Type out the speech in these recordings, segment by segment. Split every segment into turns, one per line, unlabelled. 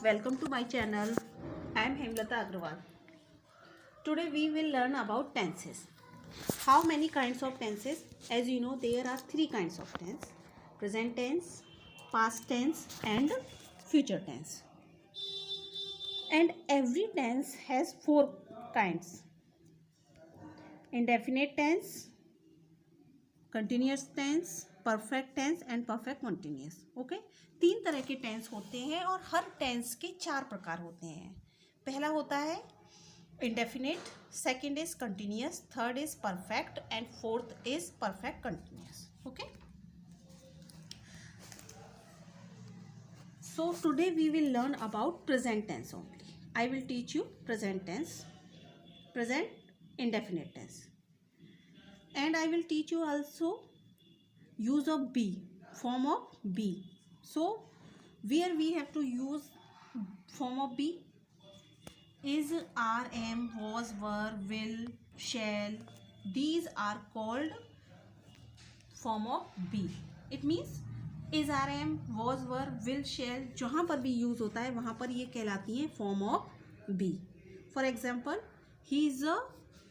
welcome to my channel. I am Hemlata Agrawal. Today we will learn about tenses. How many kinds of tenses? As you know, there are three kinds of tense: present tense, past tense and future tense. And every tense has four kinds: indefinite tense, continuous tense, perfect tense and perfect continuous. Okay, तीन तरह के tense होते हैं और हर tense के चार प्रकार होते हैं. पहला होता है indefinite, second is continuous, third is perfect and fourth is perfect continuous. Okay, so today we will learn about present tense only. I will teach you present tense, present indefinite tense. And I will teach you also use of be, form of be. So where we have to use form of be is are, am, was, were, will, shall. These are called form of be. It means is, are, am, was, were, will, shall जहाँ पर भी use होता है वहाँ पर ये कहलाती हैं form of be. For example, he is a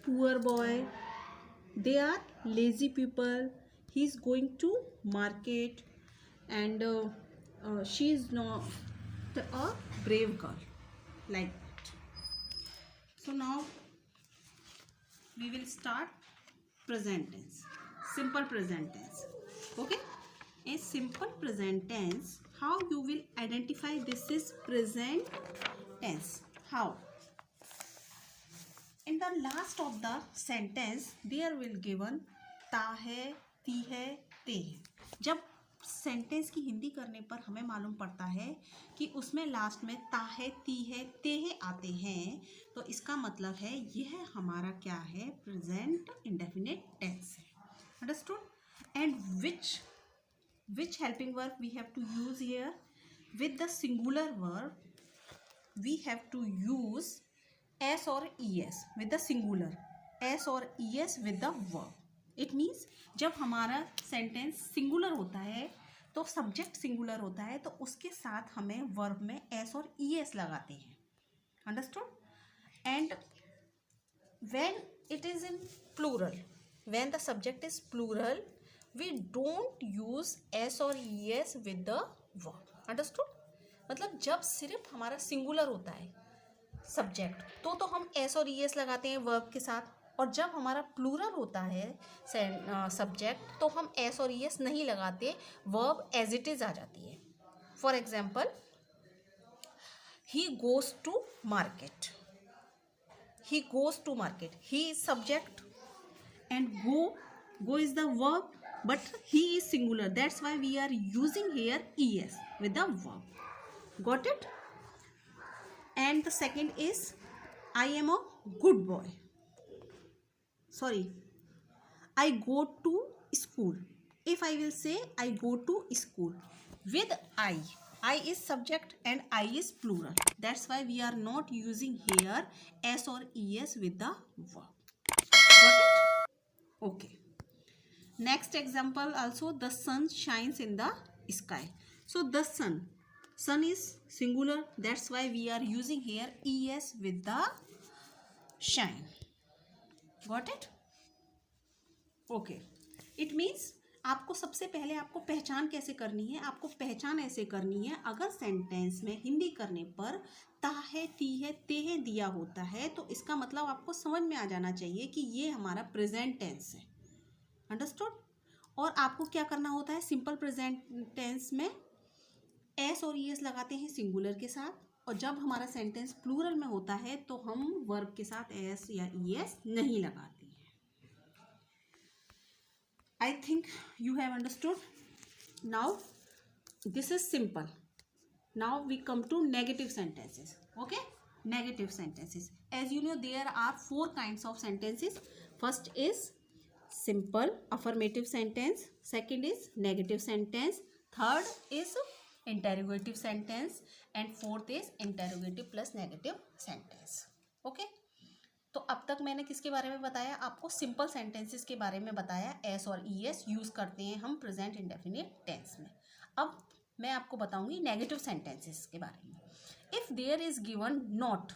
poor boy. They are lazy people. He is going to market and she is not a brave girl, like that. So now we will start present tense, simple present tense. Okay, a simple present tense, how you will identify this is present tense? How? In the last of the sentence there will given ता है, ती है, ते है. जब sentence की हिंदी करने पर हमें मालूम पड़ता है कि उसमें लास्ट में ता है, ती है, ते है आते हैं, तो इसका मतलब है यह हमारा क्या है, प्रेजेंट इंडेफिनिट टेंस है. Understood? And which helping verb we have to use here? With the singular verb we have to use s or es with the singular, s or es with the verb. It means जब हमारा sentence singular होता है तो subject singular होता है तो उसके साथ हमें वर्ब में s और es लगाते हैं. Understood? And when it is in plural, when the subject is plural, we don't use s or es with the verb. Understood? मतलब जब सिर्फ हमारा सिंगुलर होता है सब्जेक्ट तो हम एस और ईएस लगाते हैं वर्ब के साथ, और जब हमारा प्लूरल होता है सब्जेक्ट तो हम एस और ईएस नहीं लगाते, वर्ब एज इट इज आ जाती है. For example, he goes to market. He goes to market, he is subject and go is the verb, but he is singular. That's why we are using here es with the verb. Got it? And the second is I am a good boy. Sorry, I go to school. If I will say I go to school with I is subject and I is plural. That's why we are not using here s or es with the verb. Got it? Okay. Next example also, the sun shines in the sky. So the sun is singular, that's why we are using here es with the shine. Got it? Okay. It means आपको सबसे पहले आपको पहचान कैसे करनी है, आपको पहचान ऐसे करनी है, अगर सेंटेंस में हिंदी करने पर ता है, ती है, ते है दिया होता है तो इसका मतलब आपको समझ में आ जाना चाहिए कि ये हमारा प्रेजेंट टेंस है. अंडरस्टूड? और आपको क्या करना होता है, सिंपल प्रेजेंट टेंस में एस और ईएस लगाते हैं सिंगुलर के साथ, और जब हमारा सेंटेंस प्लूरल में होता है तो हम वर्ब के साथ एस या ईएस नहीं लगाते हैं. I think you have understood. Now this is simple. Now we come to negative sentences. Okay, negative sentences. As you know there are four kinds of sentences. First is simple affirmative sentence, second is negative sentence, third is interrogative sentence and fourth is interrogative plus negative sentence. Okay, तो अब तक मैंने किसके बारे में बताया, आपको simple sentences के बारे में बताया. एस और ईएस यूज करते हैं हम प्रेजेंट इंडेफिनिट टेंस में. अब मैं आपको बताऊंगी नेगेटिव सेंटेंसेस के बारे में. If there is given not,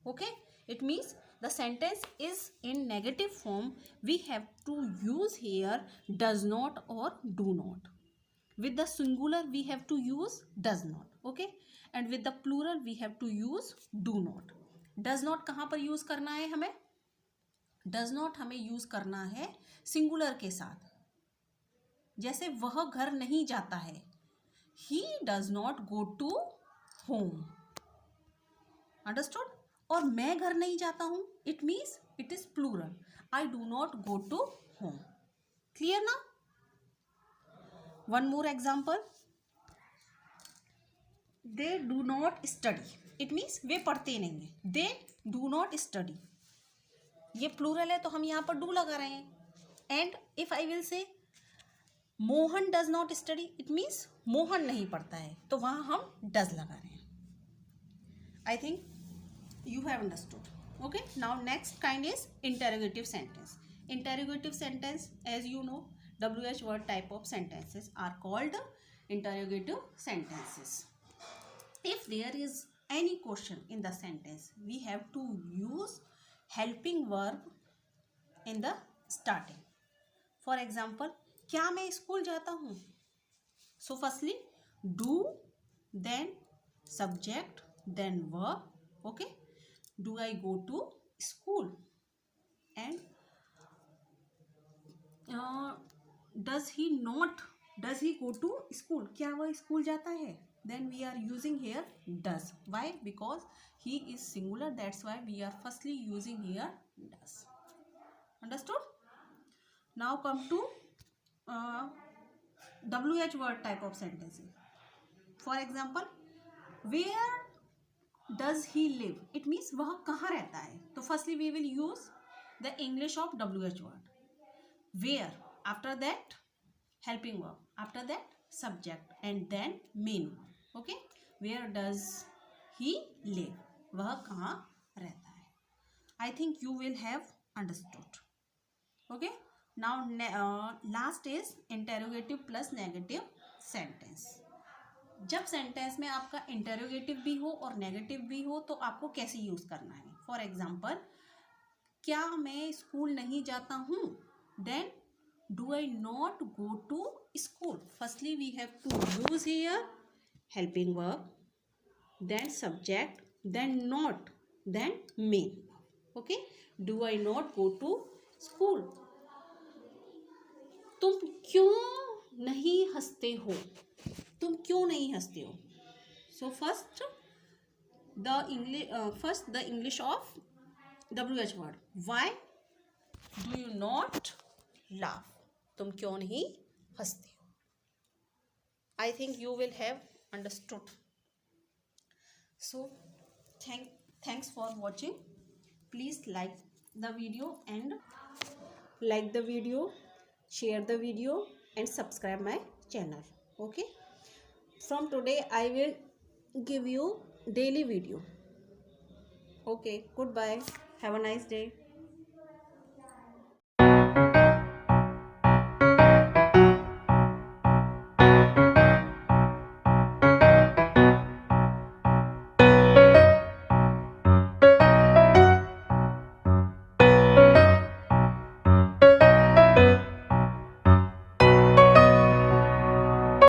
okay, it means the sentence is in negative form. We have to use here does not or do not. With the singular we have to use does not, okay, and with the plural we have to use do not. does not कहाँ पर use करना है हमें? does not हमें use करना है singular के साथ. जैसे वह घर नहीं जाता है, he does not go to home. Understood? और मैं घर नहीं जाता हूं, it means it is plural. I do not go to home. Clear ना? One more example. They do not study, it means वे पढ़ते नहीं है. दे डू नॉट स्टडी, ये प्लूरल है तो हम यहाँ पर डू लगा रहे हैं. And if I will say Mohan does not study, it means Mohan नहीं पढ़ता है, तो वहाँ हम डज लगा रहे हैं. I think you have understood. Okay, now next kind is interrogative sentence. Interrogative sentence, as you know, WH word type of sentences are called interrogative sentences. If there is any question in the sentence, we have to use helping verb in the starting. For example, क्या मैं school जाता हूँ? So firstly, do, then subject, then verb. Okay, do I go to school? And does he go to school? क्या वह school जाता है? Then we are using here does. Why? Because he is singular, that's why we are firstly using here does. Understood? Now come to WH word type of sentences. For example, where does he live? It means वह कहाँ रहता है. तो firstly we will use the English of WH word. Where, after that helping verb, after that subject, and then main. Okay, where does he live? वह कहाँ रहता है. I think you will have understood. Okay, now last is interrogative plus negative sentence. जब sentence में आपका interrogative भी हो और नेगेटिव भी हो तो आपको कैसे यूज़ करना है. फॉर एग्जाम्पल, क्या मैं स्कूल नहीं जाता हूँ? Then do I not go to school. Firstly we have to use here helping verb, then subject, then not, then main. Okay, do I not go to school. तुम क्यों नहीं हंसते हो? तुम क्यों नहीं हंसते हो? So first the English of WH word. Why do you not laugh? तुम क्यों नहीं हंसते हो? आई think you will have understood. So thanks for watching. Please like the video and share the video and subscribe my channel. Okay, from today I will give you daily video. Okay, goodbye, have a nice day.